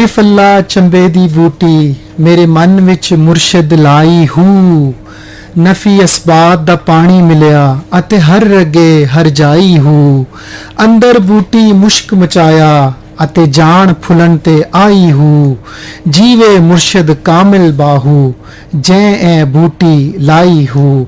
ਫੱਲਾ ਚੰਬੇ ਦੀ ਬੂਟੀ ਮੇਰੇ ਮਨ ਵਿੱਚ ਮੁਰਸ਼ਿਦ ਲਾਈ ਹੂ ਨਫੀ ਅਸਬਾਤ ਦਾ ਪਾਣੀ ਮਿਲਿਆ ਅਤੇ ਹਰ ਰਗੇ ਹਰ ਜਾਈ ਹੂ ਅੰਦਰ ਬੂਟੀ ਮੁਸ਼ਕ ਮਚਾਇਆ ਅਤੇ ਜਾਨ ਫੁਲਨ ਤੇ ਆਈ ਹੂ ਜੀਵੇ ਮੁਰਸ਼ਿਦ ਕਾਮਿਲ ਬਾਹੂ ਜੈ ਐ ਬੂਟੀ ਲਾਈ ਹੂ।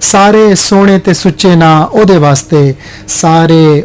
ਸਾਰੇ ਸੋਹਣੇ ਤੇ ਸੁੱਚੇ ਨਾਂ ਉਹਦੇ ਵਾਸਤੇ, ਸਾਰੇ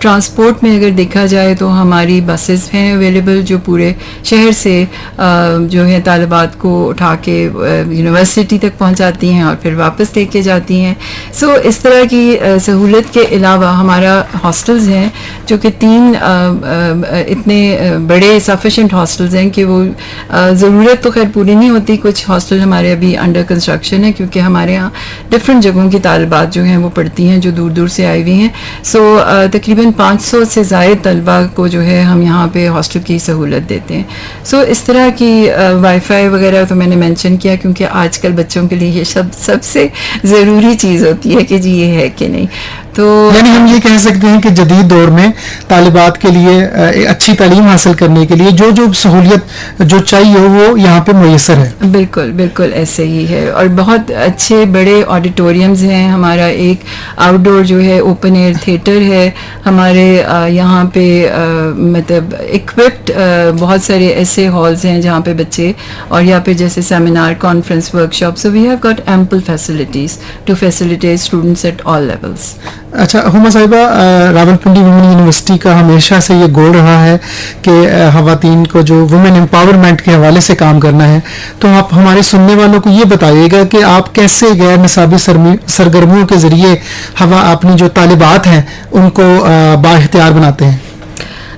ٹرانسپورٹ میں اگر دیکھا جائے تو ہماری بسز ہیں اویلیبل جو پورے شہر سے جو ہے طالبات کو اٹھا کے یونیورسٹی تک پہنچاتی ہیں اور پھر واپس لے کے جاتی ہیں. سو اس طرح کی سہولت کے علاوہ ہمارا ہاسٹلز ہیں جو کہ 3 اتنے بڑے سفیشینٹ ہاسٹلز ہیں کہ وہ ضرورت تو خیر پوری نہیں ہوتی. کچھ ہاسٹل ہمارے ابھی انڈر کنسٹرکشن ہے کیونکہ ہمارے یہاں ڈفرینٹ جگہوں کی طالبات جو ہیں وہ پڑھتی ہیں جو دور دور سے آئی ہوئی ہیں. سو تقریباً 500 سے زائد طلبہ کو جو ہے ہم یہاں پہ ہاسٹل کی سہولت دیتے ہیں. سو اس طرح کی وائی فائی وغیرہ تو میں نے مینشن کیا کیونکہ آج کل بچوں کے لیے یہ سب سے ضروری چیز ہوتی ہے کہ جی یہ ہے کہ نہیں. تو یعنی ہم یہ کہہ سکتے ہیں کہ جدید دور میں طالبات کے لیے اچھی تعلیم حاصل کرنے کے لیے جو سہولیت جو چاہیے ہو وہ یہاں پہ میسر ہے. بالکل بالکل ایسے ہی ہے. اور بہت اچھے بڑے آڈیٹوریمز ہیں. ہمارا ایک آؤٹ ڈور جو ہے اوپن ایئر تھیٹر ہے ہمارے یہاں پہ. مطلب اکوپڈ بہت سارے ایسے ہالز ہیں جہاں پہ بچے اور یہاں پہ جیسے seminar conference workshop. So we have got ample facilities to facilitate students at all levels. اچھا ہما صاحبہ، راولپنڈی وومن یونیورسٹی کا ہمیشہ سے یہ گول رہا ہے کہ خواتین کو جو وومن امپاورمنٹ کے حوالے سے کام کرنا ہے. تو آپ ہمارے سننے والوں کو یہ بتائیے گا کہ آپ کیسے غیر نصابی سرگرمیوں کے ذریعے اپنی جو طالبات ہیں ان کو بااختیار بناتے ہیں.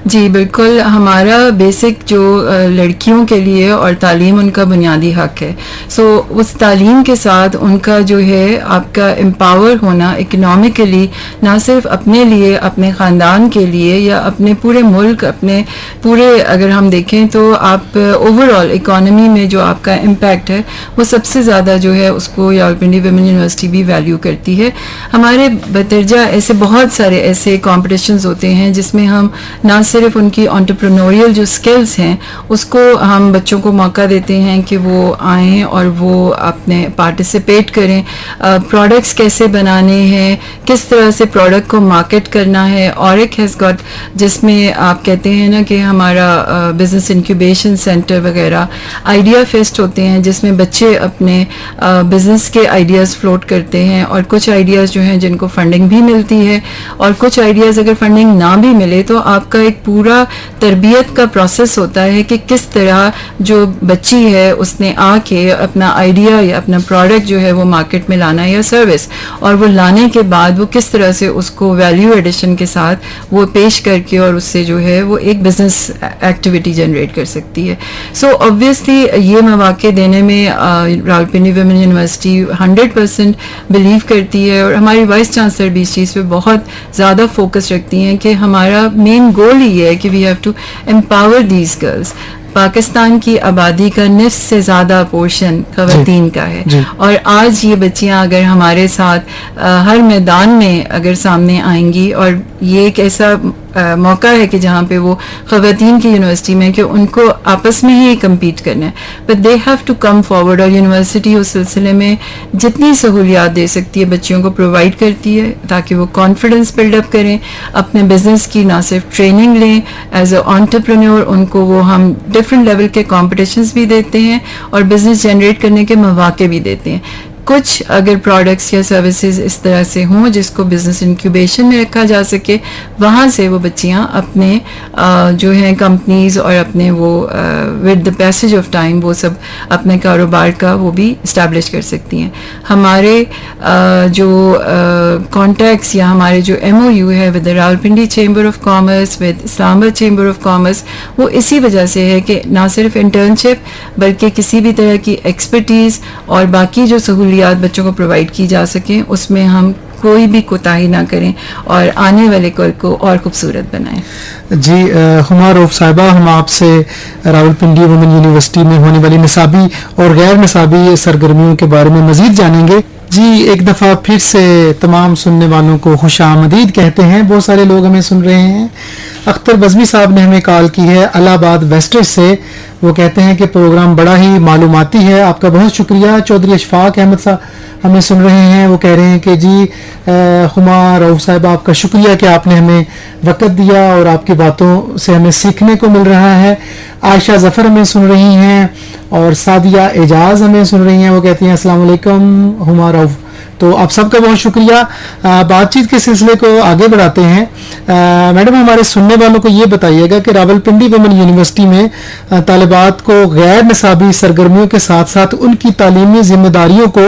جی بالکل. ہمارا بیسک جو لڑکیوں کے لیے اور تعلیم ان کا بنیادی حق ہے. سو اس تعلیم کے ساتھ ان کا جو ہے آپ کا امپاور ہونا اکنامکلی نہ صرف اپنے لیے اپنے خاندان کے لیے یا اپنے پورے ملک اپنے پورے اگر ہم دیکھیں تو آپ اوور آل اکانومی میں جو آپ کا امپیکٹ ہے وہ سب سے زیادہ جو ہے اس کو راولپنڈی ویمن یونیورسٹی بھی ویلیو کرتی ہے. ہمارے بترجہ ایسے بہت سارے ایسے کمپٹیشنز ہوتے ہیں جس میں ہم نہ صرف ان کی انٹرپرینوریل جو سکلز ہیں اس کو ہم بچوں کو موقع دیتے ہیں کہ وہ آئیں اور وہ اپنے پارٹیسپیٹ کریں. پروڈکٹس کیسے بنانے ہیں، کس طرح سے پروڈکٹ کو مارکیٹ کرنا ہے. اور ایک ہیز گاٹ جس میں آپ کہتے ہیں نا کہ ہمارا بزنس انکیوبیشن سینٹر وغیرہ آئیڈیا فیسٹ ہوتے ہیں جس میں بچے اپنے بزنس کے آئیڈیاز فلوٹ کرتے ہیں. اور کچھ آئیڈیاز جو ہیں جن کو فنڈنگ بھی ملتی ہے اور کچھ آئیڈیاز اگر فنڈنگ نہ بھی ملے تو آپ کا ایک پورا تربیت کا پروسیس ہوتا ہے کہ کس طرح جو بچی ہے اس نے آ کے اپنا آئیڈیا یا اپنا پروڈکٹ جو ہے وہ مارکیٹ میں لانا ہے یا سروس، اور وہ لانے کے بعد وہ کس طرح سے اس کو ویلیو ایڈیشن کے ساتھ وہ پیش کر کے اور اس سے جو ہے وہ ایک بزنس ایکٹیویٹی جنریٹ کر سکتی ہے. سو obviously یہ مواقع دینے میں راولپنڈی ویمن یونیورسٹی 100% بلیو کرتی ہے اور ہماری وائس چانسلر بھی اس چیز پہ بہت زیادہ فوکس رکھتی ہیں کہ ہمارا مین گول ہی ہے کہ we have to empower these girls. Pakistan کی آبادی کا نصف سے زیادہ پورشن خواتین کا ہے اور آج یہ بچیاں اگر ہمارے ساتھ ہر میدان میں اگر سامنے آئیں گی اور یہ ایک ایسا موقع ہے کہ جہاں پہ وہ خواتین کی یونیورسٹی میں کہ ان کو آپس میں ہی کمپیٹ کرنا ہے but they have to come forward. اور یونیورسٹی اس سلسلے میں جتنی سہولیات دے سکتی ہے بچیوں کو پرووائڈ کرتی ہے تاکہ وہ کانفیڈنس بلڈ اپ کریں، اپنے بزنس کی نہ صرف ٹریننگ لیں ایز اے انٹرپرینور، ان کو وہ ہم ڈفرینٹ لیول کے کمپٹیشنز بھی دیتے ہیں اور بزنس جنریٹ کرنے کے مواقع بھی دیتے ہیں. کچھ اگر پروڈکٹس یا سروسز اس طرح سے ہوں جس کو بزنس انکیوبیشن میں رکھا جا سکے، وہاں سے وہ بچیاں اپنے جو ہیں کمپنیز اور اپنے وہ with the passage of time وہ سب اپنے کاروبار کا وہ بھی اسٹیبلش کر سکتی ہیں. ہمارے جو کانٹیکٹس یا ہمارے جو MOU ہے with Rawalpindi chamber of commerce, with Islamabad chamber of commerce, وہ اسی وجہ سے ہے کہ نہ صرف انٹرنشپ بلکہ کسی بھی طرح کی ایکسپرٹیز اور باقی جو سہولیات بچوں کو پرووائڈ کی جا سکیں اس میں ہم کوئی بھی کوتاہی نہ کریں اور آنے والے کل کو اور خوبصورت بنائیں. جی ہما رؤف صاحبہ، ہم آپ سے راولپنڈی وومن یونیورسٹی میں ہونے والی نصابی اور غیر نصابی سرگرمیوں کے بارے میں مزید جانیں گے. جی ایک دفعہ پھر سے تمام سننے والوں کو خوش آمدید کہتے ہیں. بہت سارے لوگ ہمیں سن رہے ہیں. اختر بزمی صاحب نے ہمیں کال کی ہے الہ آباد ویسٹر سے. وہ کہتے ہیں کہ پروگرام بڑا ہی معلوماتی ہے، آپ کا بہت شکریہ. چودھری اشفاق احمد صاحب ہمیں سن رہے ہیں، وہ کہہ رہے ہیں کہ جی ہما رؤف صاحب آپ کا شکریہ کہ آپ نے ہمیں وقت دیا اور آپ کی باتوں سے ہمیں سیکھنے کو مل رہا ہے. عائشہ ظفر ہمیں سن رہی ہیں اور سعدیہ اعجاز ہمیں سن رہی ہیں. وہ کہتی ہیں السلام علیکم ہما رؤف. تو آپ سب کا بہت شکریہ. بات چیت کے سلسلے کو آگے بڑھاتے ہیں. میڈم ہمارے سننے والوں کو یہ بتائیے گا کہ راولپنڈی وومن یونیورسٹی میں طالبات کو غیر نصابی سرگرمیوں کے ساتھ ساتھ ان کی تعلیمی ذمہ داریوں کو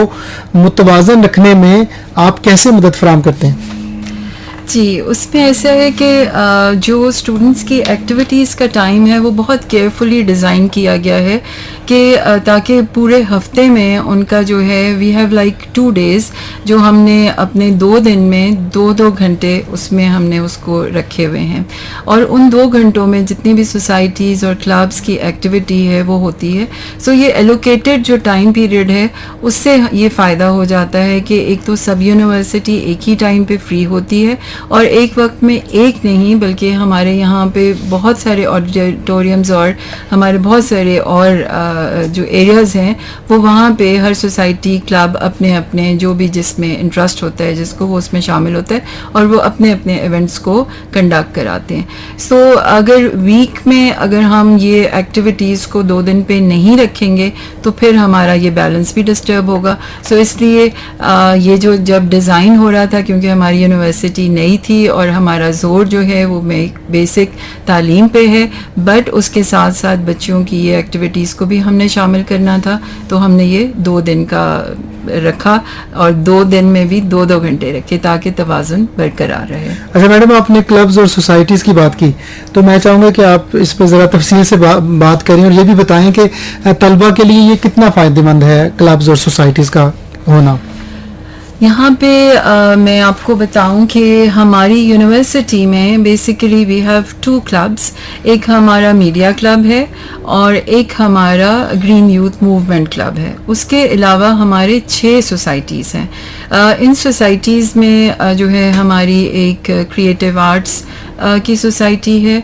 متوازن رکھنے میں آپ کیسے مدد فراہم کرتے ہیں؟ جی، اس میں ایسا ہے کہ جو اسٹوڈنٹس کی ایکٹیویٹیز کا ٹائم ہے وہ بہت کیئرفلی ڈیزائن کیا گیا ہے کہ تاکہ پورے ہفتے میں ان کا جو ہے وی ہیو لائک 2 days جو ہم نے اپنے 2 دن میں 2 گھنٹے اس میں ہم نے اس کو رکھے ہوئے ہیں، اور ان 2 گھنٹوں میں جتنی بھی سوسائٹیز اور کلبس کی ایکٹیویٹی ہے وہ ہوتی ہے. سو یہ ایلوکیٹڈ جو ٹائم پیریڈ ہے اس سے یہ فائدہ ہو جاتا ہے کہ ایک تو سب یونیورسٹی ایک ہی ٹائم پہ فری ہوتی ہے، اور ایک وقت میں ایک نہیں بلکہ ہمارے یہاں پہ بہت سارے آڈیٹوریمز اور ہمارے بہت سارے اور جو ایریاز ہیں وہ وہاں پہ ہر سوسائٹی کلب اپنے اپنے جو بھی جس میں انٹرسٹ ہوتا ہے جس کو وہ اس میں شامل ہوتا ہے اور وہ اپنے اپنے ایونٹس کو کنڈکٹ کراتے ہیں. سو اگر ویک میں اگر ہم یہ ایکٹیویٹیز کو 2 دن پہ نہیں رکھیں گے تو پھر ہمارا یہ بیلنس بھی ڈسٹرب ہوگا. سو اس لیے یہ جو جب ڈیزائن ہو رہا تھا کیونکہ ہماری یونیورسٹی نئی تھی اور ہمارا زور جو ہے وہ بیسک تعلیم پہ ہے، بٹ اس کے ساتھ ساتھ بچوں کی یہ ایکٹیویٹیز کو بھی ہم نے شامل کرنا تھا، تو ہم نے یہ 2 دن کا رکھا اور 2 دن میں بھی 2 گھنٹے رکھے تاکہ توازن برقرار رہے. اچھا میڈم، آپ نے کلبز اور سوسائٹیز کی بات کی تو میں چاہوں گا کہ آپ اس پہ ذرا تفصیل سے بات کریں اور یہ بھی بتائیں کہ طلبہ کے لیے یہ کتنا فائدہ مند ہے کلبز اور سوسائٹیز کا ہونا. یہاں پہ میں آپ کو بتاؤں کہ ہماری یونیورسٹی میں بیسیکلی وی ہیو 2 کلبس. ایک ہمارا میڈیا کلب ہے اور ایک ہمارا گرین یوتھ موومنٹ کلب ہے. اس کے علاوہ ہمارے 6 سوسائٹیز ہیں. ان سوسائٹیز میں جو ہے ہماری ایک کریٹیو آرٹس کی سوسائٹی ہے،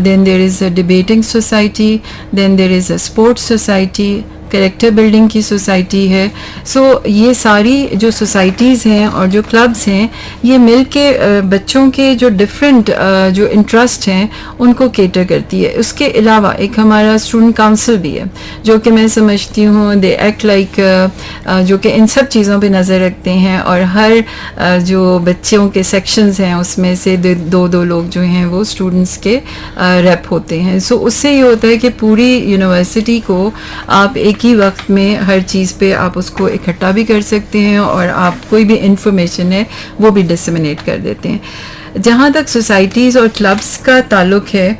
then there is a debating society, then there is a sports society, character building کی سوسائٹی ہے. سو یہ ساری جو سوسائٹیز ہیں اور جو کلبس ہیں یہ مل کے بچوں کے جو ڈفرینٹ جو انٹرسٹ ہیں ان کو کیٹر کرتی ہے. اس کے علاوہ ایک ہمارا اسٹوڈنٹ کاؤنسل بھی ہے جو کہ میں سمجھتی ہوں دے ایکٹ لائک جو کہ ان سب چیزوں پہ نظر رکھتے ہیں، اور ہر جو بچوں کے سیکشنز ہیں اس میں سے 2 لوگ جو ہیں وہ اسٹوڈنٹس کے ریپ ہوتے ہیں. سو اس سے یہ ہوتا ہے کہ پوری یونیورسٹی کو آپ ایک ہی وقت میں ہر چیز پہ آپ اس کو اکٹھا بھی کر سکتے ہیں اور آپ کوئی بھی انفارمیشن ہے وہ بھی ڈسمنیٹ کر دیتے ہیں. جہاں تک سوسائٹیز اور کلبس کا تعلق ہے،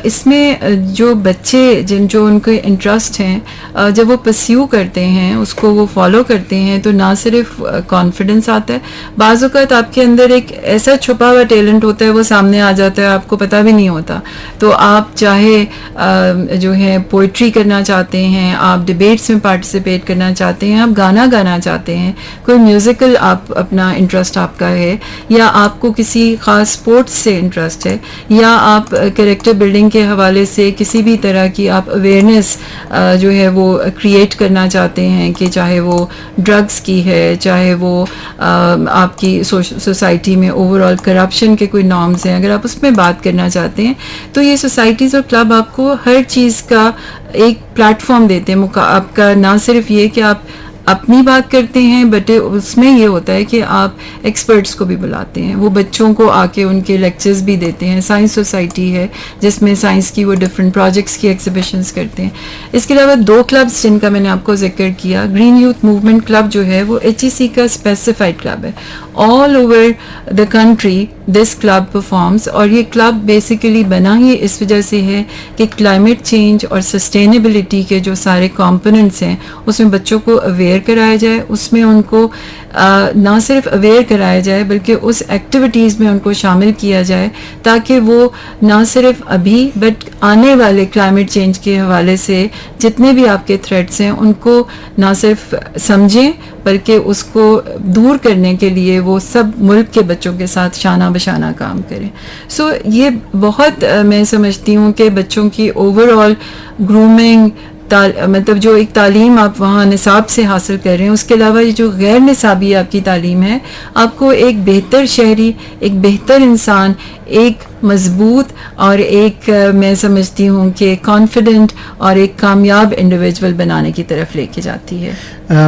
اس میں جو بچے جو ان کے انٹرسٹ ہیں جب وہ پرسیو کرتے ہیں اس کو وہ فالو کرتے ہیں تو نہ صرف کانفیڈنس آتا ہے، بعض اوقات آپ کے اندر ایک ایسا چھپا ہوا ٹیلنٹ ہوتا ہے وہ سامنے آ جاتا ہے، آپ کو پتہ بھی نہیں ہوتا. تو آپ چاہے جو ہے پوئٹری کرنا چاہتے ہیں، آپ ڈبیٹس میں پارٹیسپیٹ کرنا چاہتے ہیں، آپ گانا گانا چاہتے ہیں، کوئی میوزیکل آپ اپنا انٹرسٹ آپ کا ہے، یا آپ کو کسی خاص اسپورٹس سے انٹرسٹ ہے، یا آپ کریکٹر بلڈنگ کے حوالے سے کسی بھی طرح کی آپ اویئرنیس جو ہے وہ کریٹ کرنا چاہتے ہیں کہ چاہے وہ ڈرگس کی ہے، چاہے وہ آپ کی سوسائٹی میں اوور آل کرپشن کے کوئی نارمز ہیں، اگر آپ اس میں بات کرنا چاہتے ہیں تو یہ سوسائٹیز اور کلب آپ کو ہر چیز کا ایک پلیٹ فارم دیتے ہیں. آپ کا نہ صرف یہ کہ آپ اپنی بات کرتے ہیں بٹ اس میں یہ ہوتا ہے کہ آپ ایکسپرٹس کو بھی بلاتے ہیں، وہ بچوں کو آ کے ان کے لیکچرز بھی دیتے ہیں. سائنس سوسائٹی ہے جس میں سائنس کی وہ ڈفرینٹ پروجیکٹس کی ایگزیبیشنز کرتے ہیں. اس کے علاوہ 2 کلبس جن کا میں نے آپ کو ذکر کیا، گرین یوتھ موومنٹ کلب جو ہے وہ HEC کا اسپیسیفائڈ کلب ہے. All over the country this club performance, اور یہ کلب بیسیکلی بنا ہی اس وجہ سے ہے کہ کلائمیٹ چینج اور سسٹینیبلٹی کے جو سارے کمپوننٹس ہیں اس میں بچوں کو اویئر کرایا جائے، اس میں ان کو نہ صرف اویئر کرایا جائے بلکہ اس ایکٹیویٹیز میں ان کو شامل کیا جائے تاکہ وہ نہ صرف ابھی بٹ آنے والے کلائمیٹ چینج کے حوالے سے جتنے بھی آپ کے تھریٹس ہیں ان کو نہ صرف سمجھیں بلکہ اس کو دور کرنے کے لیے وہ سب ملک کے بچوں کے ساتھ شانہ بشانہ کام کریں. سو یہ بہت میں سمجھتی ہوں کہ بچوں کی اوور آل گرومنگ، مطلب جو ایک تعلیم آپ وہاں نصاب سے حاصل کر رہے ہیں، اس کے علاوہ یہ جو غیر نصابی آپ کی تعلیم ہے، آپ کو ایک بہتر شہری، ایک بہتر انسان، ایک مضبوط اور ایک میں سمجھتی ہوں کہ کانفیڈنٹ اور ایک کامیاب انڈیویجول بنانے کی طرف لے کے جاتی ہے.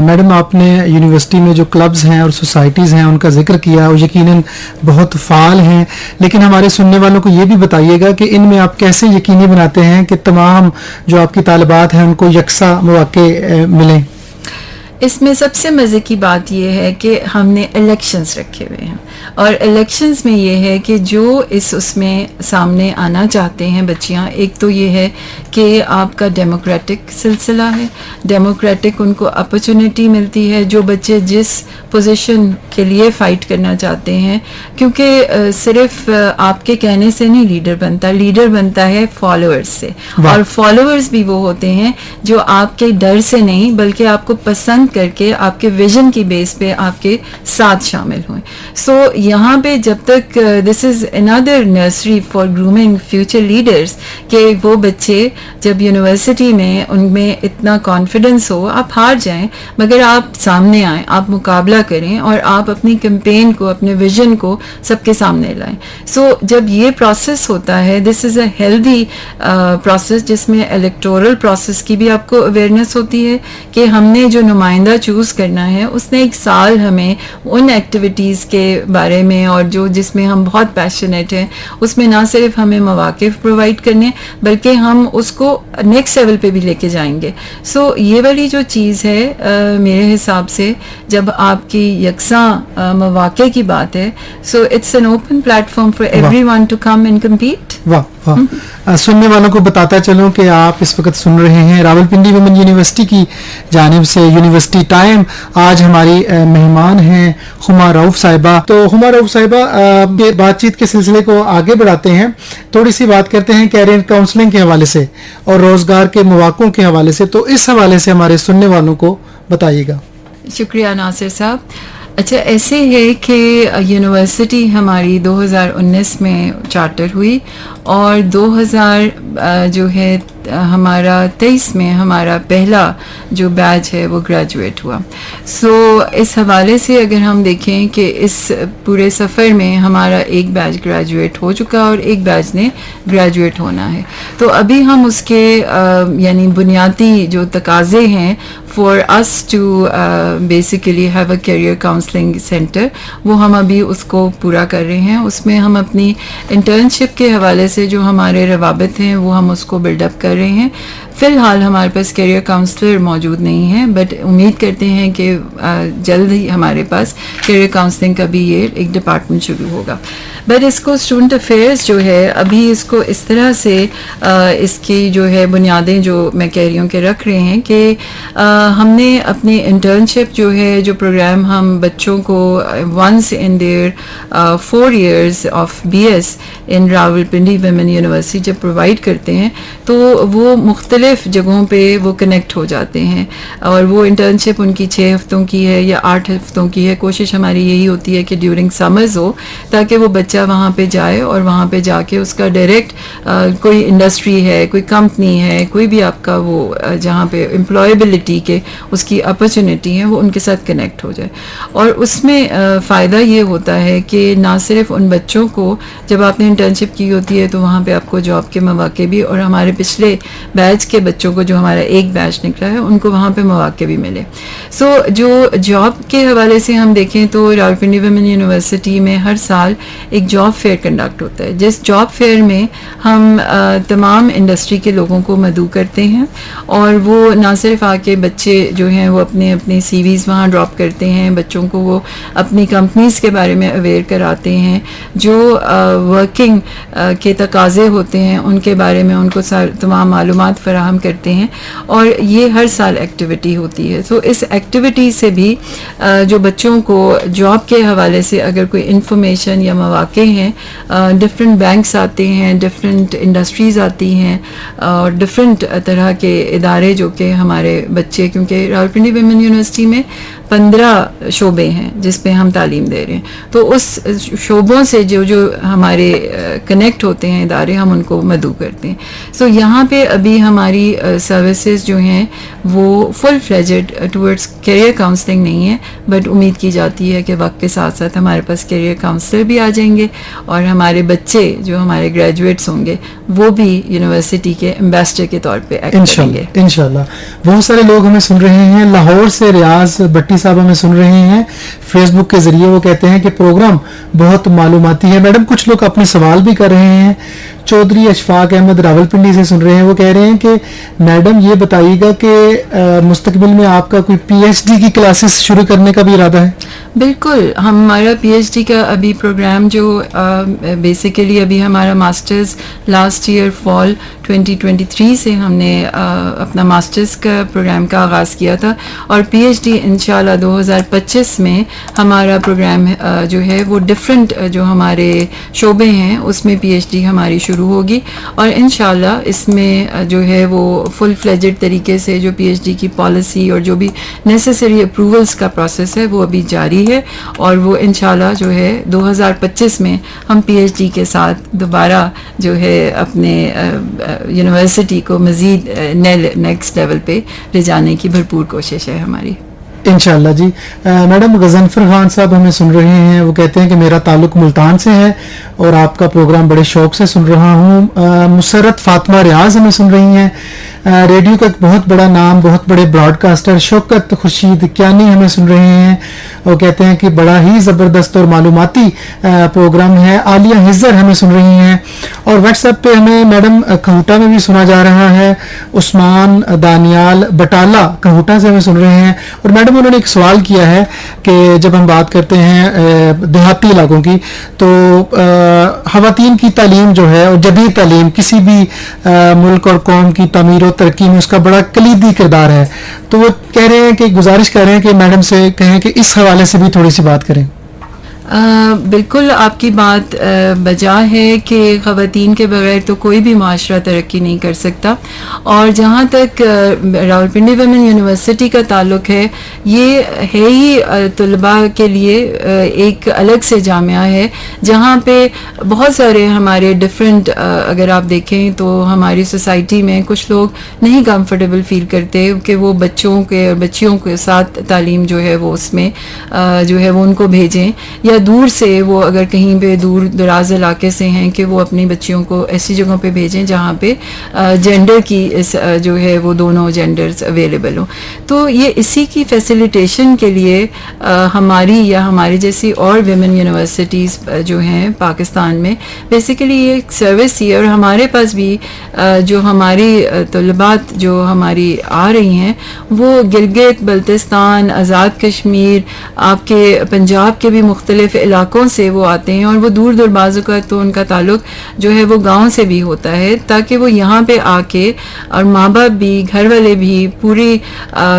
میڈم آپ نے یونیورسٹی میں جو کلبز ہیں اور سوسائٹیز ہیں ان کا ذکر کیا، وہ یقیناً بہت فعال ہیں، لیکن ہمارے سننے والوں کو یہ بھی بتائیے گا کہ ان میں آپ کیسے یقینی بناتے ہیں کہ تمام جو آپ کی طالبات ہیں ان کو یکساں مواقع ملیں؟ اس میں سب سے مزے کی بات یہ ہے کہ ہم نے الیکشنز رکھے ہوئے ہیں، اور الیکشنز میں یہ ہے کہ جو اس میں سامنے آنا چاہتے ہیں بچیاں، ایک تو یہ ہے کہ آپ کا ڈیموکریٹک سلسلہ ہے، ڈیموکریٹک ان کو اپرچونٹی ملتی ہے، جو بچے جس پوزیشن کے لیے فائٹ کرنا چاہتے ہیں، کیونکہ صرف آپ کے کہنے سے نہیں لیڈر بنتا ہے فالوورز سے، اور فالوورز بھی وہ ہوتے ہیں جو آپ کے ڈر سے نہیں بلکہ آپ کو پسند کر کے آپ کے ویژن کی بیس پہ آپ کے ساتھ شامل ہوئیں. سو یہاں پہ جب تک دس از another nursery for grooming future leaders کہ وہ بچے جب یونیورسٹی میں ان میں اتنا کانفیڈنس ہو، آپ ہار جائیں مگر آپ سامنے آئیں، آپ مقابلہ کریں اور آپ اپنی کیمپین کو، اپنے ویژن کو سب کے سامنے لائیں. سو جب یہ پروسیس ہوتا ہے، دس از اے ہیلدی پروسیس جس میں الیکٹورل پروسیس کی بھی آپ کو اویئرنیس ہوتی ہے کہ ہم نے جو نمائندہ چوز کرنا ہے اس نے ایک سال ہمیں ان ایکٹیویٹیز کے بارے میں اور جس میں ہم بہت پیشنیٹ ہیں اس میں نہ صرف ہمیں مواقع پرووائڈ کرنے بلکہ ہم اس کو نیکسٹ لیول پہ بھی لے کے جائیں گے. سو یہ والی جو چیز ہے میرے حساب سے جب آپ کی یکساں مواقع کی بات ہے، so it's an open platform for everyone to come and compete. واہ واہ. سننے والوں کو بتاتا چلوں کہ آپ اس وقت سن رہے ہیں راولپنڈی ویمن یونیورسٹی کی جانب سے یونیورسٹی ٹائم. آج ہماری مہمان ہیں ہما رؤف صاحبہ. تو ہما رؤف صاحبہ بات چیت کے سلسلے کو آگے بڑھاتے ہیں، تھوڑی سی بات کرتے ہیں کیریئر کاؤنسلنگ کے حوالے سے اور روزگار کے مواقعوں کے حوالے سے. تو اس حوالے سے ہمارے سننے والوں کو بتائیے گا. شکریہ ناصر صاحب. اچھا ایسے ہے کہ یونیورسٹی ہماری 2019 میں چارٹر ہوئی اور 2000 جو ہے ہمارا 23 میں ہمارا پہلا جو بیچ ہے وہ گریجویٹ ہوا. سو اس حوالے سے اگر ہم دیکھیں کہ اس پورے سفر میں ہمارا ایک بیچ گریجویٹ ہو چکا اور ایک بیچ نے گریجویٹ ہونا ہے. تو ابھی ہم اس کے یعنی بنیادی جو تقاضے ہیں for us to basically have a career counselling centre, وہ ہم ابھی اس کو پورا کر رہے ہیں. اس میں ہم اپنی انٹرنشپ کے حوالے سے جو ہمارے روابط ہیں وہ ہم اس کو بلڈ اپ کر رہے ہیں. فی الحال ہمارے پاس کیریئر کاؤنسلر موجود نہیں ہیں، بٹ امید کرتے ہیں کہ جلد ہی ہمارے پاس کیریئر کاؤنسلنگ کا بھی یہ ایک ڈپارٹمنٹ شروع ہوگا. بٹ اس کو اسٹوڈنٹ افیئرس جو ہے ابھی اس کو اس طرح سے اس کی جو ہے بنیادیں جو میں کہہ رہی ہوں کہ رکھ رہے ہیں کہ ہم نے اپنی انٹرنشپ جو ہے جو پروگرام ہم بچوں کو once in their 4 years of BS in Rawalpindi women university جب پرووائڈ کرتے ہیں تو وہ مختلف جگہوں پہ وہ کنیکٹ ہو جاتے ہیں. اور وہ انٹرنشپ ان کی 6 ہفتوں کی ہے یا 8 ہفتوں کی ہے. کوشش ہماری یہی ہوتی ہے کہ ڈیورنگ سمرز ہو تاکہ وہ بچہ وہاں پہ جائے اور وہاں پہ جا کے اس کا ڈائریکٹ کوئی انڈسٹری ہے، کوئی کمپنی ہے، کوئی بھی آپ کا وہ جہاں پہ امپلائیبلٹی کے اس کی اپرچونٹی ہے وہ ان کے ساتھ کنیکٹ ہو جائے. اور اس میں فائدہ یہ ہوتا ہے کہ نہ صرف ان بچوں کو جب آپ نے انٹرنشپ کی ہوتی ہے تو وہاں پہ آپ کو جاب کے مواقع بھی، اور ہمارے پچھلے بیچ کے بچوں کو جو ہمارا ایک بیچ نکلا ہے ان کو وہاں پہ مواقع بھی ملے. سو جو جاب کے حوالے سے ہم دیکھیں تو راولپنڈی ویمن یونیورسٹی میں ہر سال ایک جاب فیئر کنڈکٹ ہوتا ہے، جس جاب فیئر میں ہم تمام انڈسٹری کے لوگوں کو مدعو کرتے ہیں اور وہ نہ صرف آ کے بچے جو ہیں وہ اپنے CVs وہاں ڈراپ کرتے ہیں، بچوں کو وہ اپنی کمپنیز کے بارے میں اویئر کراتے ہیں، جو ورکنگ کے تقاضے ہوتے ہیں ان کے بارے میں ان کو تمام معلومات فراہم کرتے ہیں. اور یہ ہر سال ایکٹیویٹی ہوتی ہے. تو اس ایکٹیویٹی سے بھی جو بچوں کو جاب کے حوالے سے اگر کوئی انفارمیشن یا مواقع ہیں، ڈفرینٹ بینکس آتے ہیں، ڈفرینٹ انڈسٹریز آتی ہیں اور ڈفرینٹ طرح کے ادارے جو کہ ہمارے بچے، کیونکہ راولپنڈی ویمن یونیورسٹی میں 15 شعبے ہیں جس پہ ہم تعلیم دے رہے ہیں. تو اس شعبوں سے جو ہمارے کنیکٹ ہوتے ہیں ادارے, ہم ان کو مدعو کرتے ہیں. سو یہاں پہ ابھی ہماری سروسز جو ہیں وہ فل فلیجڈ ٹورڈز کیریئر کاؤنسلنگ نہیں ہے, بٹ امید کی جاتی ہے کہ وقت کے ساتھ ساتھ ہمارے پاس کیریئر کاؤنسلر بھی آ جائیں گے, اور ہمارے بچے جو ہمارے گریجویٹس ہوں گے وہ بھی یونیورسٹی کے ایمبیسڈر کے طور پہ ایکٹ کریں گے. انشاءاللہ. بہت سارے لوگ ہمیں سن رہے ہیں, لاہور سے ریاض بٹی صاحب ہمیں سن رہے ہیں فیس بک کے ذریعے. وہ کہتے ہیں کہ پروگرام بہت معلوماتی ہے. میڈم کچھ لوگ اپنے سوال بھی کر رہے ہیں. چودھری اشفاق احمد راولپنڈی سے سن رہے ہیں, وہ کہہ رہے ہیں کہ میڈم یہ بتائیے گا کہ مستقبل میں آپ کا کوئی پی ایچ ڈی کی کلاسز شروع کرنے کا بھی ارادہ ہے؟ بالکل, ہمارا پی ایچ ڈی کا ابھی پروگرام جو بیسیکلی ابھی ہمارا ماسٹرز لاسٹ ایئر فال 2023 سے ہم نے اپنا ماسٹرز کا پروگرام کا آغاز کیا تھا, اور پی ایچ ڈی انشاءاللہ 2025 میں ہمارا پروگرام جو ہے وہ ڈفرینٹ جو ہمارے شعبے ہیں اس میں پی ایچ ڈی ہماری شروع ہوگی, اور انشاءاللہ اس میں جو ہے وہ فل فلیجڈ طریقے سے جو پی ایچ ڈی کی پالیسی اور جو بھی نیسیسری اپروولس کا پروسیس ہے وہ ابھی جاری ہے, اور وہ انشاءاللہ جو ہے 2025 میں ہم پی ایچ ڈی کے ساتھ دوبارہ جو ہے اپنے یونیورسٹی کو مزید نیکسٹ لیول پہ لے جانے کی بھرپور کوشش ہے ہماری. انشاءاللہ. جی میڈم غضنفر خان صاحب ہمیں سن رہے ہیں, وہ کہتے ہیں کہ میرا تعلق ملتان سے ہے اور آپ کا پروگرام بڑے شوق سے سن رہا ہوں. مسرت فاطمہ ریاض ہمیں سن رہی ہیں. ریڈیو کا ایک بہت بڑا نام, بہت بڑے براڈ کاسٹر شوکت خورشید کیانی ہمیں سن رہے ہیں, وہ کہتے ہیں کہ بڑا ہی زبردست اور معلوماتی پروگرام ہے. عالیہ ہزر ہمیں سن رہی ہیں, اور واٹس ایپ پہ ہمیں میڈم کہوٹا میں بھی سنا جا رہا ہے. عثمان دانیال بٹالہ کہوٹا سے ہمیں سن رہے ہیں. اور میڈم انہوں نے ایک سوال کیا ہے کہ جب ہم بات کرتے ہیں دیہاتی علاقوں کی, تو خواتین کی تعلیم جو ہے اور جدید تعلیم کسی بھی ملک اور قوم کی تعمیر و ترقی میں اس کا بڑا کلیدی کردار ہے. تو وہ کہہ رہے ہیں کہ گزارش کر رہے ہیں کہ میڈم سے کہیں کہ اس حوالے سے بھی تھوڑی سی بات کریں. بالکل آپ کی بات بجا ہے کہ خواتین کے بغیر تو کوئی بھی معاشرہ ترقی نہیں کر سکتا, اور جہاں تک راولپنڈی ویمن یونیورسٹی کا تعلق ہے, یہ ہے ہی طلباء کے لیے ایک الگ سے جامعہ ہے جہاں پہ بہت سارے ہمارے ڈفرینٹ, اگر آپ دیکھیں تو ہماری سوسائٹی میں کچھ لوگ نہیں کمفرٹیبل فیل کرتے کہ وہ بچوں کے اور بچیوں کے ساتھ تعلیم جو ہے وہ اس میں جو ہے وہ ان کو بھیجیں, یا دور سے وہ اگر کہیں پہ دور دراز علاقے سے ہیں کہ وہ اپنی بچیوں کو ایسی جگہوں پہ بھیجیں جہاں پہ جینڈر کی جو ہے وہ دونوں جینڈرز اویلیبل ہوں. تو یہ اسی کی فیسیلیٹیشن کے لیے ہماری یا ہماری جیسی اور ویمن یونیورسٹیز جو ہیں پاکستان میں بیسیکلی یہ ایک سروس ہی ہے, اور ہمارے پاس بھی جو ہماری طلبات جو ہماری آ رہی ہیں وہ گلگت بلتستان, آزاد کشمیر, آپ کے پنجاب کے بھی مختلف علاقوں سے وہ آتے ہیں, اور وہ دور دور بعض اوقات تو ان کا تعلق جو ہے وہ گاؤں سے بھی ہوتا ہے, تاکہ وہ یہاں پہ آ کے اور ماں باپ بھی گھر والے بھی پوری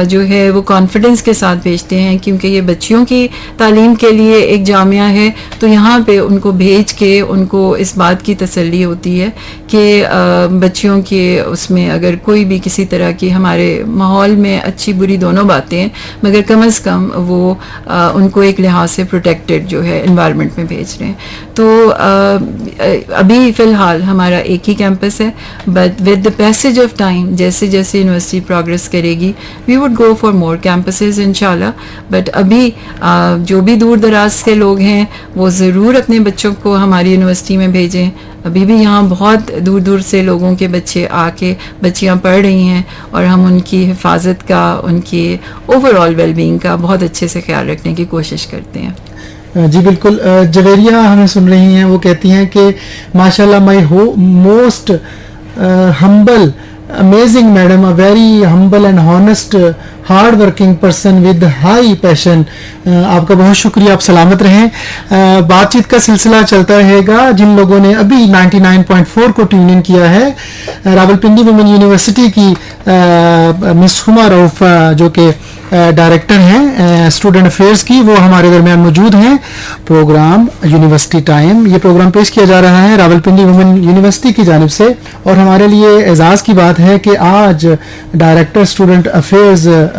جو ہے وہ کانفیڈنس کے ساتھ بھیجتے ہیں, کیونکہ یہ بچیوں کی تعلیم کے لیے ایک جامعہ ہے. تو یہاں پہ ان کو بھیج کے ان کو اس بات کی تسلی ہوتی ہے کہ بچیوں کے اس میں اگر کوئی بھی کسی طرح کی ہمارے ماحول میں اچھی بری دونوں باتیں ہیں, مگر کم از کم وہ ان کو ایک لحاظ سے پروٹیکٹڈ جو ہے انوائرمنٹ میں بھیج رہے ہیں. تو ابھی فی الحال ہمارا ایک ہی کیمپس ہے, but with the passage of time جیسے جیسے یونیورسٹی پروگریس کرے گی we would go for more campuses انشاءاللہ. بٹ ابھی جو بھی دور دراز کے لوگ ہیں وہ ضرور اپنے بچوں کو ہماری یونیورسٹی میں بھیجیں. ابھی بھی یہاں بہت دور دور سے لوگوں کے بچے آ کے بچیاں پڑھ رہی ہیں, اور ہم ان کی حفاظت کا, ان کی اوور آل ویل بینگ کا بہت اچھے سے خیال رکھنے کی کوشش کرتے ہیں. جی بالکل. جویریہ ہمیں سن رہی ہیں, وہ کہتی ہیں کہ ماشاءاللہ my most humble amazing madam, a very humble and honest hard working person with high passion. آپ کا بہت شکریہ, آپ سلامت رہیں. بات چیت کا سلسلہ چلتا رہے گا. جن لوگوں نے ابھی 99.4 کو ٹیون ان کیا ہے, راولپنڈی ویمن یونیورسٹی کی مس ہما رؤف جو کہ ڈائریکٹر ہیں اسٹوڈنٹ افیئرس کی, وہ ہمارے درمیان موجود ہیں. پروگرام یونیورسٹی ٹائم, یہ پروگرام پیش کیا جا رہا ہے راولپنڈی ویمن یونیورسٹی کی جانب سے, اور ہمارے لیے اعزاز کی بات ہے کہ آج ڈائریکٹر اسٹوڈنٹ افیئرز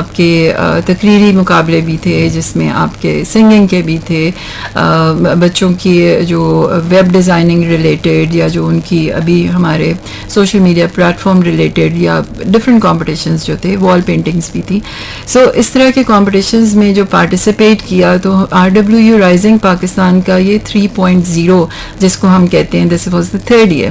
آپ کے تقریری مقابلے بھی تھے, جس میں آپ کے سنگنگ کے بھی تھے, بچوں کی جو ویب ڈیزائننگ ریلیٹڈ یا جو ان کی ابھی ہمارے social media plate form related یا ڈفرینٹ کمپٹیشنز جو تھے, وال پینٹنگس بھی تھی. سو اس طرح کے کمپٹیشنز میں جو پارٹیسپیٹ کیا تو RWU رائزنگ پاکستان کا یہ 3.0 جس کو ہم کہتے ہیں, this was the third year.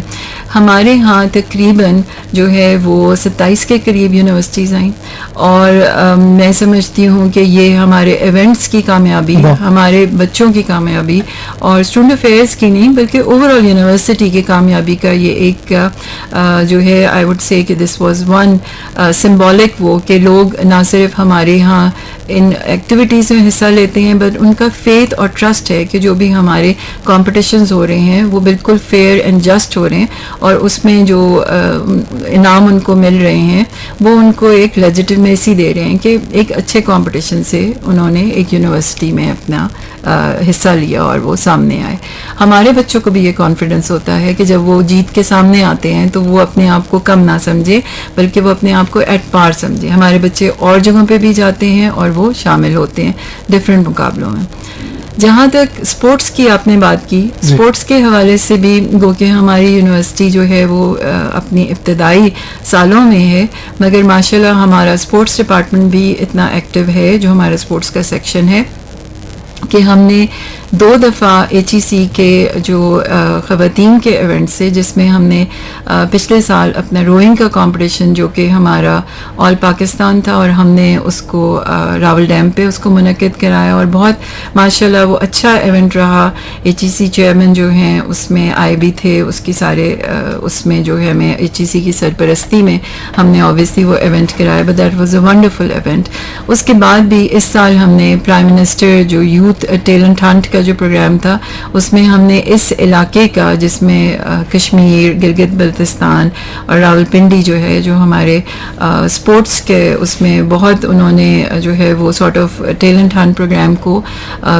ہمارے ہاں تقریباً جو ہے وہ 27 کے قریب یونیورسٹیز آئیں, اور میں سمجھتی ہوں کہ یہ ہمارے ایونٹس کی کامیابی, ہمارے بچوں کی کامیابی, اور اسٹوڈنٹ افیئرس کی نہیں بلکہ اوور آل یونیورسٹی کی کامیابی کا یہ ایک جو ہے آئی وڈ سے کہ دس واز ون سمبولک, وہ کہ لوگ نہ صرف ہمارے ہاں ان ایکٹیویٹیز میں حصہ لیتے ہیں بٹ ان کا فیتھ اور ٹرسٹ ہے کہ جو بھی ہمارے کمپٹیشنز ہو رہے ہیں وہ بالکل فیئر اینڈ جسٹ ہو رہے ہیں, اور اس میں جو انعام ان کو مل رہے ہیں وہ ان کو ایک لیجیٹیمیسی دے رہے ہیں کہ ایک اچھے کمپٹیشن سے انہوں نے ایک یونیورسٹی میں اپنا حصہ لیا اور وہ سامنے آئے. ہمارے بچوں کو بھی یہ کانفیڈنس ہوتا ہے کہ جب وہ جیت کے سامنے آتے ہیں تو وہ اپنے آپ کو کم نہ سمجھے بلکہ وہ اپنے آپ کو ایٹ پار سمجھے. ہمارے بچے اور جگہوں پہ بھی جاتے ہیں اور وہ شامل ہوتے ہیں ڈفرینٹ مقابلوں میں. جہاں تک اسپورٹس کی آپ نے بات کی, اسپورٹس کے حوالے سے بھی گو کہ ہماری یونیورسٹی جو ہے وہ اپنی ابتدائی سالوں میں ہے, مگر ماشاءاللہ ہمارا اسپورٹس ڈپارٹمنٹ بھی اتنا ایکٹیو ہے, جو ہمارا اسپورٹس کا سیکشن ہے, کہ ہم نے 2 دفعہ HEC کے جو خواتین کے ایونٹ سے, جس میں ہم نے پچھلے سال اپنا روئنگ کا کمپٹیشن جو کہ ہمارا آل پاکستان تھا, اور ہم نے اس کو راول ڈیم پہ اس کو منعقد کرایا, اور بہت ماشاءاللہ وہ اچھا ایونٹ رہا. HEC چیئرمین جو ہیں اس میں آئے بھی تھے, اس کی سارے اس میں جو ہے ہمیں HEC کی سرپرستی میں ہم نے اوبیسلی وہ ایونٹ کرایا, but that was a wonderful event. اس کے بعد بھی اس سال ہم نے پرائم منسٹر جو یوتھ ٹیلنٹ ہنٹ کا جو پروگرام تھا اس میں ہم نے اس علاقے کا, جس میں کشمیر, گلگت بلتستان اور راول پنڈی جو ہے, جو ہمارے اسپورٹس کے اس میں بہت انہوں نے جو ہے وہ sort of talent hunt programme کو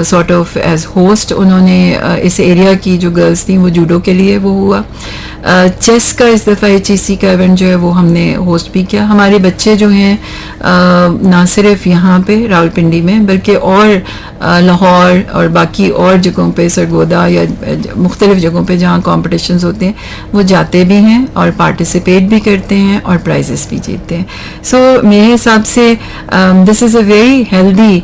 سارٹ آف ایز ہوسٹ انہوں نے اس ایریا کی جو گرلز تھیں وہ جوڈو کے لیے وہ ہوا. چیس کا اس دفعہ HEC کا ایونٹ جو ہے وہ ہم نے ہوسٹ بھی کیا. ہمارے بچے جو ہیں نہ صرف یہاں پہ راول پنڈی میں بلکہ اور لاہور اور باقی اور جگہوں پہ, سرگودا یا مختلف جگہوں پہ جہاں کمپٹیشنز ہوتے ہیں وہ جاتے بھی ہیں اور پارٹیسپیٹ بھی کرتے ہیں اور پرائزز بھی جیتتے ہیں. سو میرے حساب سے دس از اے ویری ہیلدی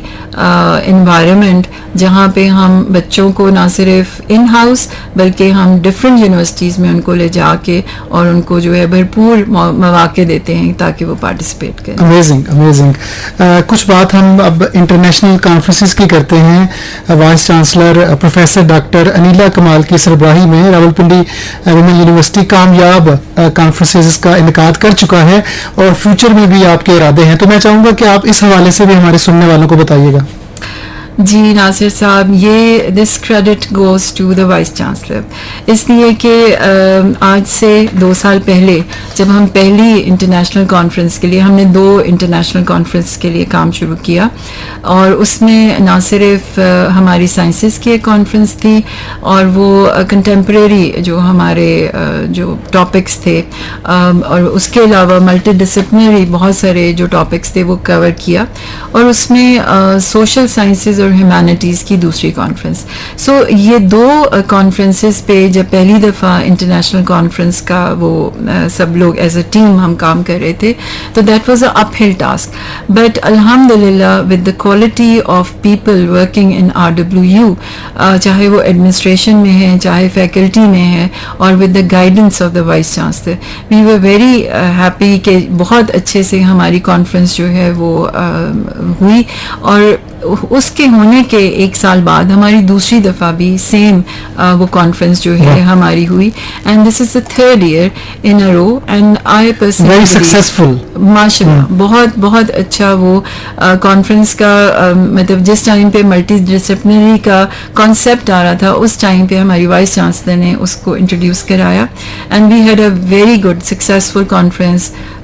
انوائرمنٹ جہاں پہ ہم بچوں کو نہ صرف ان ہاؤس بلکہ ہم ڈفرینٹ یونیورسٹیز میں ان کو لے جا کے اور ان کو جو ہے بھرپور مواقع دیتے ہیں تاکہ وہ پارٹیسپیٹ کریں. Amazing amazing. کچھ بات ہم اب انٹرنیشنل کانفرنسز کی کرتے ہیں. Vice chancellor professor doctor Aneela کمال کی سربراہی میں راولپنڈی وومن یونیورسٹی کامیاب کانفرنسز کا انعقاد کر چکا ہے اور فیوچر میں بھی آپ کے ارادے ہیں, تو میں چاہوں گا کہ آپ اس حوالے سے بھی ہمارے سننے والوں کو بتائیے گا. جی ناصر صاحب, یہ this credit goes to the vice chancellor, اس لیے کہ آج سے 2 سال پہلے جب ہم پہلی انٹرنیشنل کانفرنس کے لیے, ہم نے 2 انٹرنیشنل کانفرنس کے لیے کام شروع کیا, اور اس میں نہ صرف ہماری سائنسز کی ایک کانفرنس تھی اور وہ کنٹمپریری جو ہمارے جو ٹاپکس تھے, اور اس کے علاوہ ملٹی ڈسپلنری بہت سارے جو ٹاپکس تھے وہ کور کیا, اور اس میں سوشل سائنسز اور ہیومینٹیز کی دوسری کانفرنس. سو یہ 2 کانفرنسز پہ جب پہلی دفعہ انٹرنیشنل کانفرنس کا وہ سب لوگ ایز اے ٹیم ہم کام کر رہے تھے, تو دیٹ واز اے اپ ہل ٹاسک, بٹ الحمدللہ with the quality of people working in RWU, چاہے وہ ایڈمنسٹریشن میں ہیں چاہے فیکلٹی میں ہے, اور with the guidance of the vice chancellor, we were very happy کہ بہت اچھے سے ہماری کانفرنس جو ہے وہ ہوئی, اور اس کے ہونے کے 1 سال بعد ہماری دوسری دفعہ بھی سیم وہ کانفرنس جو ہے ہماری ہوئی, and this is the 3rd year in a row, and I personally very successful ماشاءاللہ. بہت بہت اچھا وہ کانفرنس کا مطلب جس ٹائم پہ ملٹی ڈسپلنری کا کانسیپٹ آ رہا تھا اس ٹائم پہ ہماری وائس چانسلر نے اس کو انٹروڈیوس کرایا, and we had a very good successful conference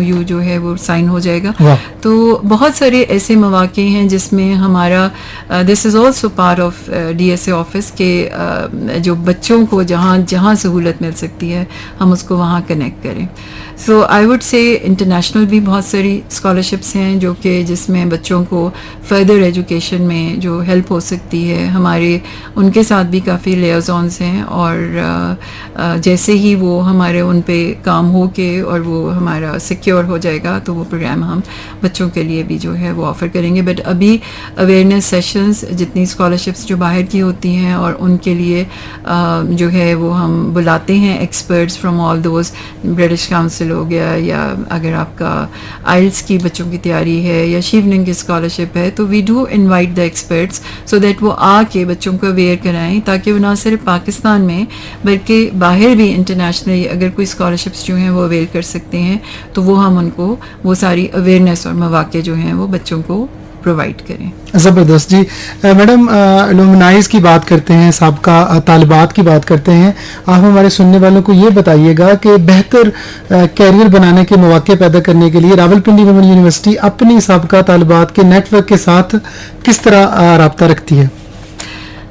MOU جو ہے وہ سائن ہو جائے گا. واہ. تو بہت سارے ایسے مواقع ہیں جس میں ہمارا this is also part of DSA office کہ جو بچوں کو جہاں سہولت مل سکتی ہے ہم اس کو وہاں کنیکٹ کریں. سو آئی وڈ سے انٹرنیشنل بھی بہت ساری اسکالرشپس ہیں جو کہ جس میں بچوں کو فردر ایجوکیشن میں جو ہیلپ ہو سکتی ہے. ہمارے ان کے ساتھ بھی کافی لیازونز ہیں اور جیسے ہی وہ ہمارے ان پہ کام ہو کے اور وہ ہمارا سیکیور ہو جائے گا تو وہ پروگرام ہم بچوں کے لیے بھی جو ہے وہ آفر کریں گے. بٹ ابھی اویئرنیس سیشنز جتنی اسکالرشپس جو باہر کی ہوتی ہیں اور ان کے لیے جو ہے وہ ہم بلاتے ہیں experts from all those. British Council ہو گیا یا اگر آپ کا آئلس کی بچوں کی تیاری ہے یا شیوننگ کی اسکالرشپ ہے تو we do invite the experts so that وہ آ کے بچوں کو اویئر کرائیں تاکہ وہ نہ صرف پاکستان میں بلکہ باہر بھی انٹرنیشنلی اگر کوئی اسکالرشپس جو ہیں وہ اویل کر سکتے ہیں تو وہ ہم ان کو وہ ساری اویئرنیس اور مواقع جو ہیں وہ بچوں کو پرووائڈ کریں. زبردست. جی میڈم الومنائز کی بات کرتے ہیں, سابقہ طالبات کی بات کرتے ہیں, آپ ہمارے سننے والوں کو یہ بتائیے گا کہ بہتر کیریئر بنانے کے مواقع پیدا کرنے کے لیے راولپنڈی ویمن یونیورسٹی اپنی سابقہ طالبات کے نیٹ ورک کے ساتھ کس طرح رابطہ رکھتی ہے؟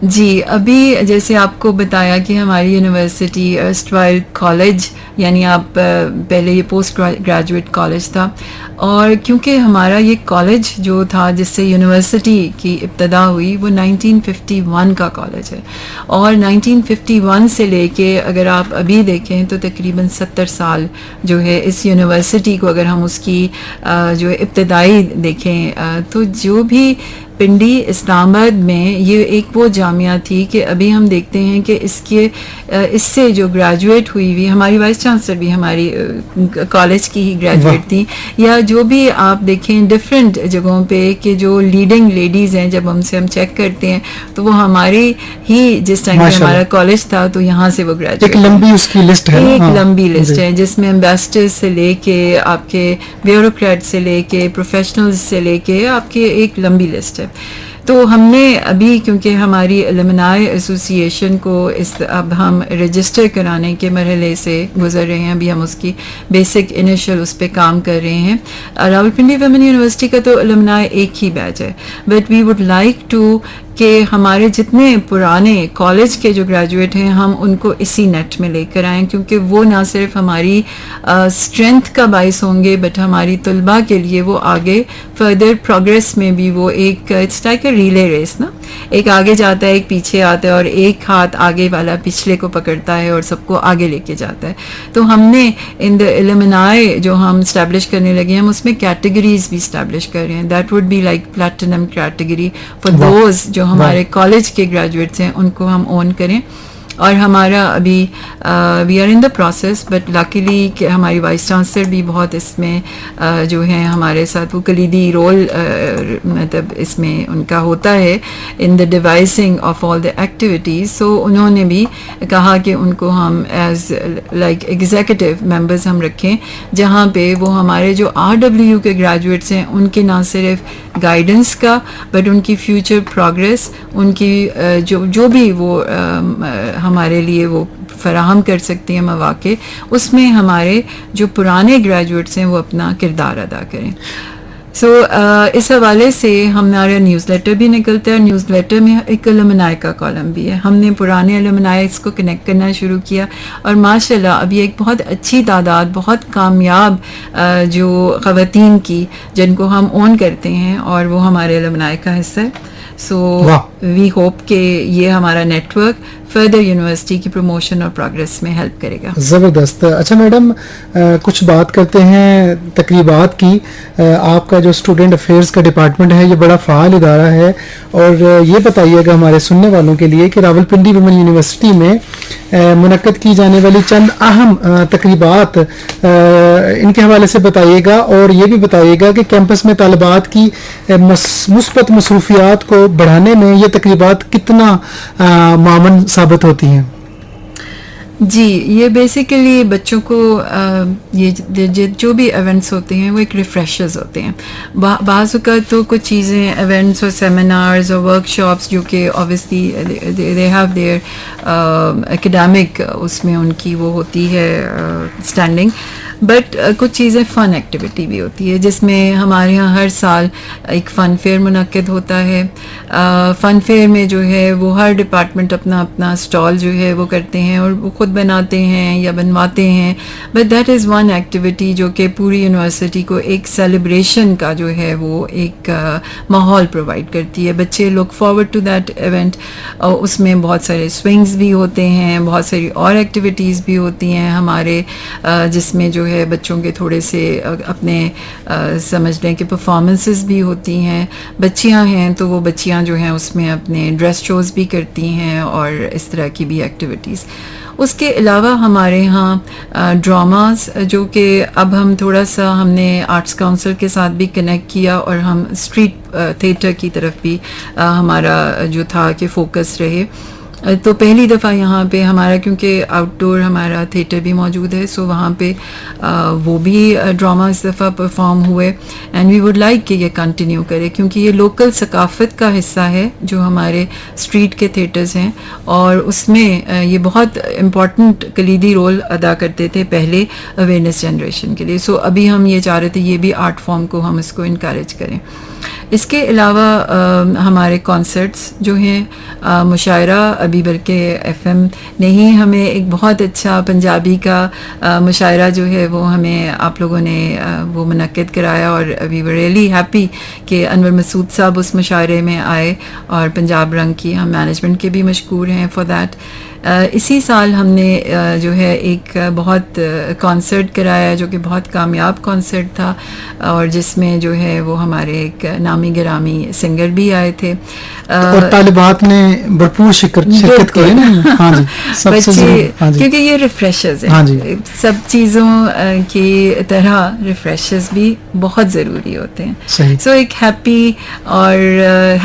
جی ابھی جیسے آپ کو بتایا کہ ہماری یونیورسٹی ارسٹوائل کالج یعنی آپ پہلے یہ پوسٹ گریجویٹ کالج تھا اور کیونکہ ہمارا یہ کالج جو تھا جس سے یونیورسٹی کی ابتدا ہوئی وہ 1951 کا کالج ہے اور 1951 سے لے کے اگر آپ ابھی دیکھیں تو تقریباً 70 سال جو ہے اس یونیورسٹی کو اگر ہم اس کی جو ابتدائی دیکھیں تو جو بھی پنڈی اسلام آباد میں یہ ایک وہ جامعہ تھی کہ ابھی ہم دیکھتے ہیں کہ اس سے جو گریجویٹ ہوئی ہوئی ہماری وائس چانسلر بھی ہماری کالج کی ہی گریجویٹ تھی یا جو بھی آپ دیکھیں ڈفرینٹ جگہوں پہ کہ جو لیڈنگ لیڈیز ہیں جب ہم چیک کرتے ہیں تو وہ ہماری ہی جس ٹائم پہ ہمارا کالج تھا تو یہاں سے وہ گریجویٹ. ایک لمبی اس کی لسٹ ہے, ایک لمبی لسٹ ہے جس میں امبیسڈر سے لے کے آپ کے بیوروکریٹ سے لے کے پروفیشنلز سے لے کے آپ کے ایک لمبی لسٹ ہے. تو ہم نے ابھی کیونکہ ہماری الومنائی ایسوسی ایشن کو اب ہم رجسٹر کرانے کے مرحلے سے گزر رہے ہیں, ابھی ہم اس کی بیسک انیشل اس پہ کام کر رہے ہیں. راولپنڈی ویمن یونیورسٹی کا تو الومنائی ایک ہی بیچ ہے but we would like to کہ ہمارے جتنے پرانے کالج کے جو گریجویٹ ہیں ہم ان کو اسی نیٹ میں لے کر آئیں کیونکہ وہ نہ صرف ہماری اسٹرینتھ کا باعث ہوں گے بٹ ہماری طلباء کے لیے وہ آگے فردر پروگریس میں بھی وہ ایک it's like a relay race نا, ایک آگے جاتا ہے ایک پیچھے آتا ہے اور ایک ہاتھ آگے والا پچھلے کو پکڑتا ہے اور سب کو آگے لے کے جاتا ہے. تو ہم نے ان دا الومنائی جو ہم اسٹیبلش کرنے لگے ہیں ہم اس میں کیٹیگریز بھی اسٹیبلش کر رہے ہیں. That would be like platinum category for those جو ہمارے کالج کے گریجویٹس ہیں ان کو ہم اون کریں اور ہمارا ابھی we are in the process but luckily کہ ہماری وائس چانسلر بھی بہت اس میں جو ہیں ہمارے ساتھ وہ کلیدی رول مطلب اس میں ان کا ہوتا ہے ان دا ڈیوائسنگ آف آل دا ایکٹیویٹیز. سو انہوں نے بھی کہا کہ ان کو ہم ایز لائک ایگزیکٹو ممبرز ہم رکھیں جہاں پہ وہ ہمارے جو RW کے گریجویٹس ہیں ان کے نہ صرف گائیڈنس کا بٹ ان کی فیوچر پروگریس ان کی جو بھی وہ ہمارے لیے وہ فراہم کر سکتی ہیں مواقع اس میں ہمارے جو پرانے گریجویٹس ہیں وہ اپنا کردار ادا کریں. سو اس حوالے سے ہمارا نیوز لیٹر بھی نکلتا ہے اور نیوز لیٹر میں ایک الومنائی کا کالم بھی ہے. ہم نے پرانے الومنائیز کو کنیکٹ کرنا شروع کیا اور ماشاءاللہ ابھی ایک بہت اچھی تعداد بہت کامیاب جو خواتین کی جن کو ہم اون کرتے ہیں اور وہ ہمارے الومنائی کا حصہ ہے. سو وی ہوپ کہ یہ ہمارا نیٹ ورک فردر یونیورسٹی کی پروموشن اور پروگریس میں ہیلپ کرے گا. زبردست. اچھا میڈم کچھ بات کرتے ہیں تقریبات کی. آپ کا جو اسٹوڈنٹ افیئرس کا ڈپارٹمنٹ ہے یہ بڑا فعال ادارہ ہے اور یہ بتائیے گا ہمارے سننے والوں کے لیے کہ راولپنڈی ویمن یونیورسٹی میں منعقد کی جانے والی چند اہم تقریبات ان کے حوالے سے بتائیے گا اور یہ بھی بتائیے گا کہ کیمپس میں طالبات کی مثبت مصروفیات کو بڑھانے میں یہ تقریبات کتنا معاون ثابت ہوتی ہیں. جی یہ بیسیکلی بچوں کو یہ جو بھی ایونٹس ہوتے ہیں وہ ایک ریفریشرز ہوتے ہیں. بعض اوقات تو کچھ چیزیں ایونٹس اور سیمینارز اور ورک شاپس جو کہ obviously they have their academic اس میں ان کی وہ ہوتی ہے اسٹینڈنگ بٹ کچھ چیزیں فن ایکٹیویٹی بھی ہوتی ہے جس میں ہمارے یہاں ہر سال ایک فن فیئر منعقد ہوتا ہے. فن فیئر میں جو ہے وہ ہر ڈپارٹمنٹ اپنا اپنا اسٹال جو ہے وہ کرتے ہیں اور وہ خود بناتے ہیں یا بنواتے ہیں. But that is one activity جو کہ پوری یونیورسٹی کو ایک سیلیبریشن کا جو ہے وہ ایک ماحول پرووائڈ کرتی ہے. بچے look forward to that event. اس میں بہت سارے سوئنگز بھی ہوتے ہیں, بہت ساری اور ایکٹیویٹیز بھی ہوتی ہیں ہمارے, جس میں جو ہے بچوں کے تھوڑے سے اپنے سمجھ لیں کہ پرفارمنسز بھی ہوتی ہیں. بچیاں ہیں تو وہ بچیاں جو ہیں اس میں اپنے ڈریس شوز بھی کرتی ہیں اور اس طرح کی بھی ایکٹیویٹیز. اس کے علاوہ ہمارے ہاں ڈراماز جو کہ اب ہم تھوڑا سا ہم نے آرٹس کاؤنسل کے ساتھ بھی کنیکٹ کیا اور ہم اسٹریٹ تھیٹر کی طرف بھی ہمارا جو تھا کہ فوکس رہے. تو پہلی دفعہ یہاں پہ ہمارا کیونکہ آؤٹ ڈور ہمارا تھیٹر بھی موجود ہے, سو وہاں پہ وہ بھی ڈرامہ اس دفعہ پرفارم ہوئے. اینڈ وی ووڈ لائک کہ یہ کنٹینیو کرے کیونکہ یہ لوکل ثقافت کا حصہ ہے جو ہمارے اسٹریٹ کے تھیٹرز ہیں, اور اس میں یہ بہت امپورٹنٹ کلیدی رول ادا کرتے تھے پہلے اویئرنیس جنریشن کے لیے. سو ابھی ہم یہ چاہ رہے تھے یہ بھی آرٹ فارم کو ہم اس کو انکریج کریں. اس کے علاوہ ہمارے کانسرٹس جو ہیں, مشاعرہ ابھی بلکہ ایف ایم نے ہی ہمیں ایک بہت اچھا پنجابی کا مشاعرہ جو ہے وہ ہمیں آپ لوگوں نے وہ منعقد کرایا, اور وی ور ریئلی ہیپی کہ انور مسعود صاحب اس مشاعرے میں آئے, اور پنجاب رنگ کی ہم مینجمنٹ کے بھی مشکور ہیں فار دیٹ. اسی سال ہم نے جو ہے ایک بہت کانسرٹ کرایا جو کہ بہت کامیاب کانسرٹ تھا, اور جس میں جو ہے وہ ہمارے ایک نامی گرامی سنگر بھی آئے تھے, اور طالبات نے بھرپور شرکت کی ہے نا. ہاں جی, سب سے کیونکہ یہ ریفریشز ہیں. ہاں جی, سب چیزوں کی طرح ریفریشز بھی بہت ضروری ہوتے ہیں. سو ایک ہیپی اور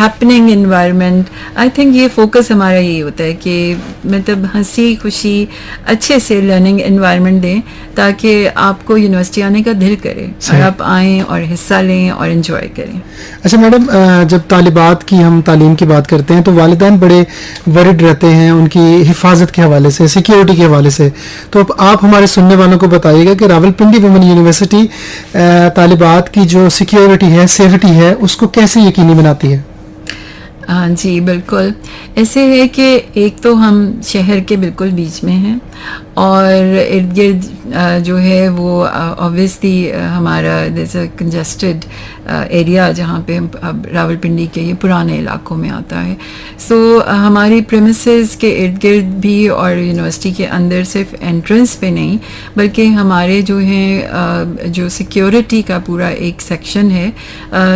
ہیپننگ انوائرمنٹ, آئی تھنک یہ فوکس ہمارا یہی ہوتا ہے کہ مطلب ہنسی خوشی اچھے سے لرننگ انوائرمنٹ دیں تاکہ آپ کو یونیورسٹی آنے کا دل کرے اور آپ آئیں اور حصہ لیں اور انجوائے کریں. اچھا میڈم, جب طالبات کی ہم تعلیم کی بات کرتے ہیں تو والدین بڑے ورڈ رہتے ہیں ان کی حفاظت کے حوالے سے, سیکیورٹی کے حوالے سے. تو اب آپ ہمارے سننے والوں کو بتائیے گا کہ راولپنڈی وومن یونیورسٹی طالبات کی جو سیکیورٹی ہے, سیفٹی ہے, اس کو کیسے یقینی بناتی ہے؟ ہاں جی بالکل. ایسے ہے کہ ایک تو ہم شہر کے بالکل بیچ میں ہیں, اور ارد گرد جو ہے وہ اوبویسلی ہمارا جیسا کنجسٹڈ ایریا جہاں پہ اب راولپنڈی کے یہ پرانے علاقوں میں آتا ہے. سو ہماری پریمیسز کے ارد گرد بھی اور یونیورسٹی کے اندر صرف انٹرنس پہ نہیں بلکہ ہمارے جو ہیں جو سیکیورٹی کا پورا ایک سیکشن ہے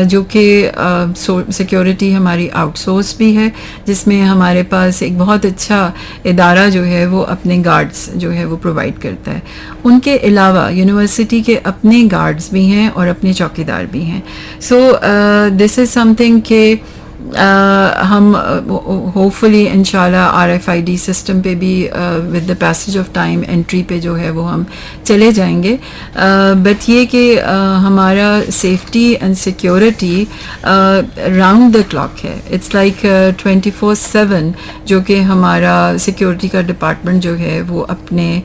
جو کہ سیکیورٹی ہماری آؤٹ سورس بھی ہے, جس میں ہمارے پاس ایک بہت اچھا ادارہ جو ہے وہ اپنے گارڈز جو ہے وہ پرووائڈ کرتا ہے. ان کے علاوہ یونیورسٹی کے اپنے گارڈز بھی ہیں اور اپنے چوکیدار بھی ہیں. سو دس از سم تھنگ کہ ہم ہوپ فلی انشاءاللہ RFID سسٹم پہ بھی with the passage of time entry پہ جو ہے وہ ہم چلے جائیں گے. بٹ یہ کہ ہمارا safety and security round the clock ہے. اٹس لائک 24/7 جو کہ ہمارا سیکیورٹی کا ڈپارٹمنٹ جو ہے وہ اپنے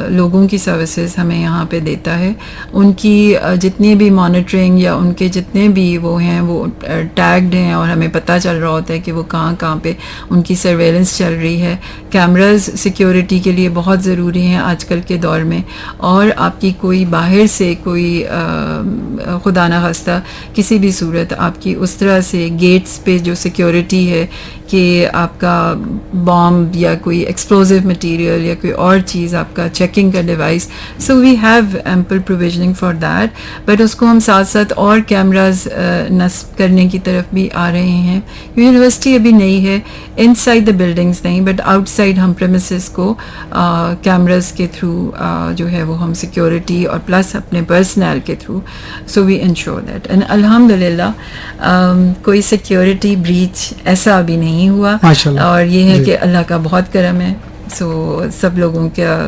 لوگوں کی سروسز ہمیں یہاں پہ دیتا ہے. ان کی جتنی بھی مانیٹرنگ یا ان کے جتنے بھی وہ ہیں وہ ٹیگڈ ہیں, اور ہمیں پتہ چل رہا ہوتا ہے کہ وہ کہاں پہ ان کی سرویلنس چل رہی ہے. کیمراز سیکیورٹی کے لیے بہت ضروری ہیں آج کل کے دور میں, اور آپ کی کوئی باہر سے کوئی خدا نہ خواستہ کسی بھی صورت آپ کی اس طرح سے گیٹس پہ جو سیکیورٹی ہے کہ آپ کا بامب یا کوئی ایکسپلوزو مٹیریل یا کوئی اور چیز آپ کا چیکنگ کا device, so we have ample provisioning for that. But اس کو ہم ساتھ ساتھ اور کیمراز نصب کرنے کی طرف بھی آ رہے ہیں. یونیورسٹی ابھی نئی ہے, ان سائڈ دا بلڈنگس نہیں, بٹ آؤٹ سائڈ ہم پریمیسز کو کیمراز کے تھرو جو ہے وہ ہم سیکیورٹی اور پلس اپنے پرسنل کے through, so we ensure that. And الحمد للہ کوئی سیکیورٹی بریچ ایسا ابھی نہیں ہوا, اور یہ ہے کہ اللہ کا بہت کرم ہے. سو سب لوگوں کا